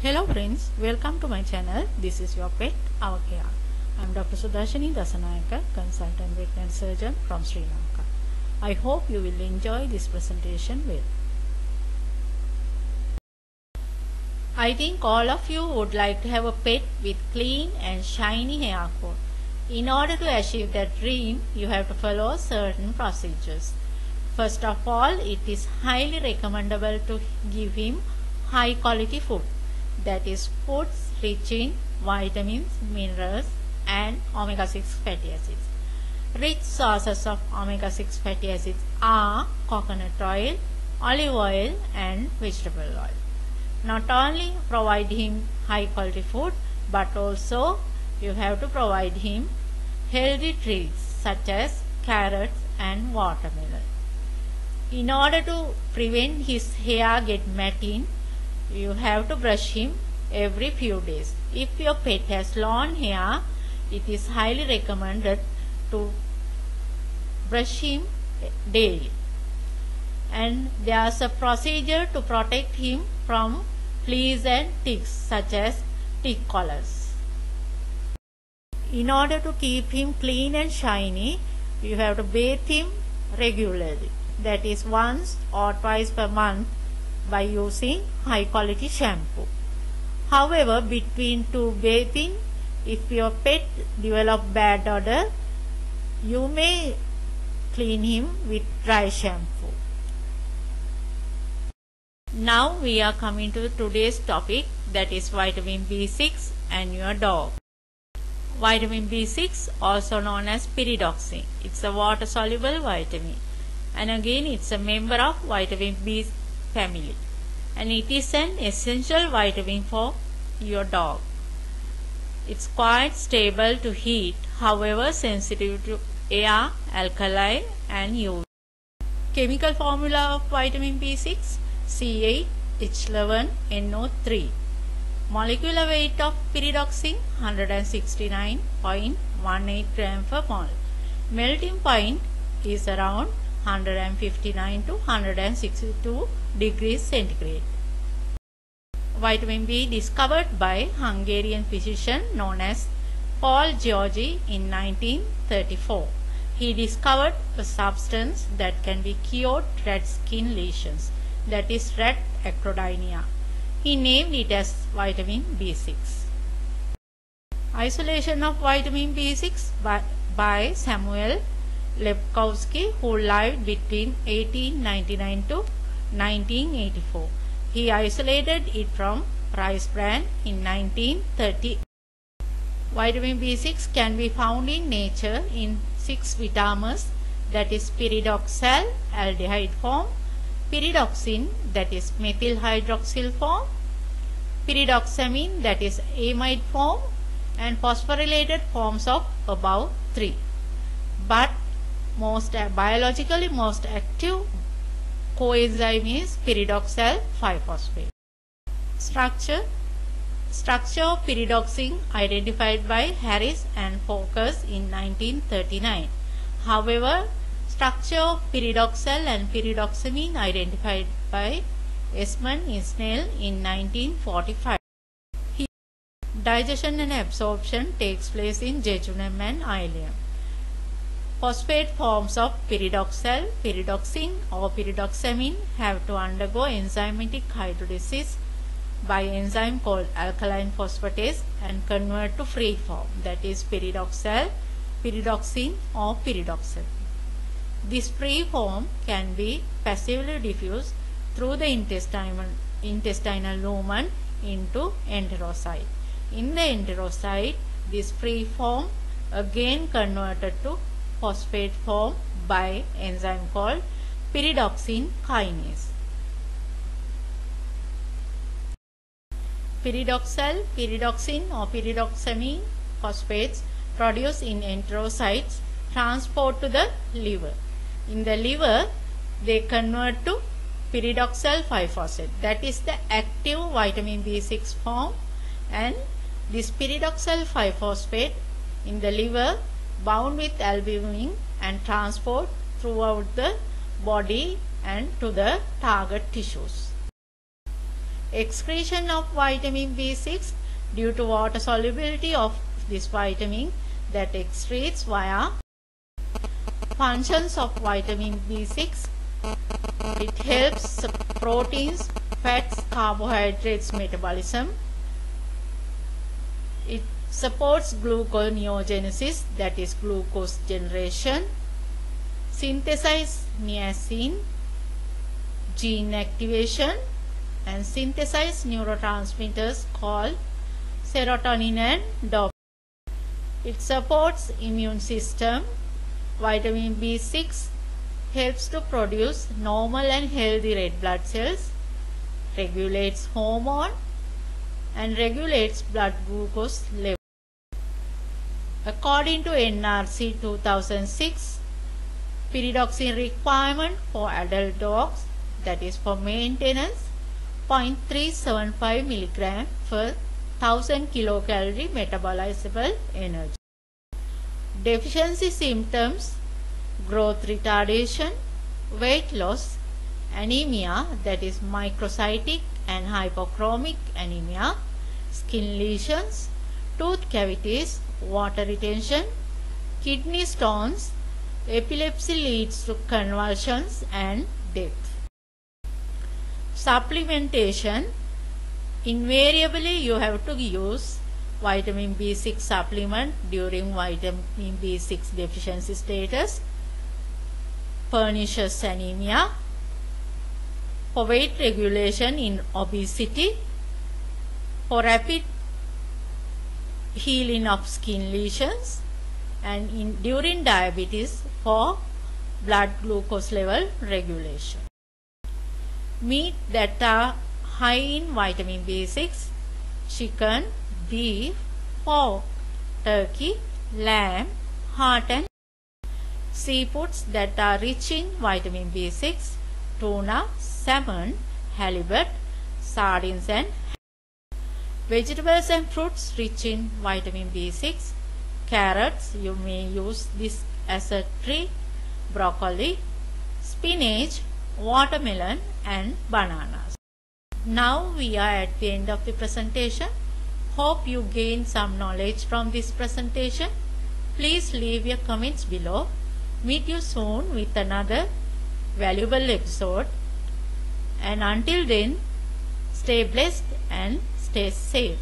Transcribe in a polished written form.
Hello friends, welcome to my channel. This is your pet, our care. I am Dr. Sudashini Dasanayaka, consultant veterinary surgeon from Sri Lanka. I hope you will enjoy this presentation well. I think all of you would like to have a pet with clean and shiny hair coat. In order to achieve that dream, you have to follow certain procedures. First of all, it is highly recommendable to give him high quality food. That is foods rich in vitamins, minerals and omega-6 fatty acids. Rich sources of omega-6 fatty acids are coconut oil, olive oil and vegetable oil. Not only provide him high quality food, but also you have to provide him healthy treats such as carrots and watermelon. In order to prevent his hair get matting, you have to brush him every few days. If your pet has long hair, it is highly recommended to brush him daily. And there is a procedure to protect him from fleas and ticks such as tick collars. In order to keep him clean and shiny, you have to bathe him regularly. That is once or twice per month by using high quality shampoo. However, between two bathing, if your pet develops bad odor, you may clean him with dry shampoo. Now we are coming to today's topic, that is vitamin B6 and your dog. Vitamin B6, also known as pyridoxine, it's a water soluble vitamin, and again it's a member of vitamin B family, and it is an essential vitamin for your dog. It's quite stable to heat, however sensitive to air, alkali and UV. Chemical formula of vitamin B6: C8H11NO3. Molecular weight of pyridoxine 169.18 gram per mole. Melting point is around 159 to 162 degrees centigrade. Vitamin B discovered by Hungarian physician known as Paul Georgi in 1934. He discovered a substance that can be cured rat skin lesions, that is rat acrodynia. He named it as vitamin B6. Isolation of vitamin B6 by Samuel Lepkowski, who lived between 1899 to 1984. He isolated it from rice bran in 1930. Vitamin B6 can be found in nature in 6 vitamins, that is pyridoxal aldehyde form, pyridoxine, that is methyl hydroxyl form, pyridoxamine, that is amide form, and phosphorylated forms of above 3. But biologically most active coenzyme is pyridoxal 5-phosphate. Structure of pyridoxine identified by Harris and Focus in 1939. However, structure of pyridoxal and pyridoxamine identified by Esmond Ismail in 1945. Digestion and absorption takes place in jejunum and ileum. Phosphate forms of pyridoxal, pyridoxine or pyridoxamine have to undergo enzymatic hydrolysis by enzyme called alkaline phosphatase and convert to free form, that is pyridoxal, pyridoxine or pyridoxamine. This free form can be passively diffused through the intestinal lumen into enterocyte. In the enterocyte, this free form again converted to phosphate form by enzyme called pyridoxine kinase. Pyridoxal, pyridoxine or pyridoxamine phosphates produced in enterocytes transport to the liver. In the liver, they convert to pyridoxal 5-phosphate, that is the active vitamin B6 form, and this pyridoxal 5-phosphate in the liver bound with albumin and transport throughout the body and to the target tissues. Excretion of vitamin B6 due to water solubility of this vitamin that excretes via functions of vitamin B6. It helps proteins, fats, carbohydrates metabolism. It supports gluconeogenesis, that is glucose generation, synthesize niacin, gene activation, and synthesize neurotransmitters called serotonin and dopamine. It supports immune system. Vitamin B6 helps to produce normal and healthy red blood cells, regulates hormone, and regulates blood glucose level. According to NRC 2006, pyridoxine requirement for adult dogs, that is for maintenance, 0.375 mg per 1000 kilocalorie metabolizable energy. Deficiency symptoms: growth retardation, weight loss, anemia, that is microcytic and hypochromic anemia, skin lesions, tooth cavities, water retention, kidney stones, epilepsy leads to convulsions and death. Supplementation: invariably you have to use vitamin B6 supplement during vitamin B6 deficiency status, pernicious anemia, for weight regulation in obesity, for rapid healing of skin lesions, and during diabetes for blood glucose level regulation. Meat that are high in vitamin B6: chicken, beef, pork, turkey, lamb, heart, and seafoods that are rich in vitamin B6: tuna, salmon, halibut, sardines, and vegetables and fruits rich in vitamin B6: carrots, you may use this as a treat, broccoli, spinach, watermelon, and bananas. Now we are at the end of the presentation. Hope you gained some knowledge from this presentation. Please leave your comments below. Meet you soon with another valuable episode. And until then, stay blessed and stay safe.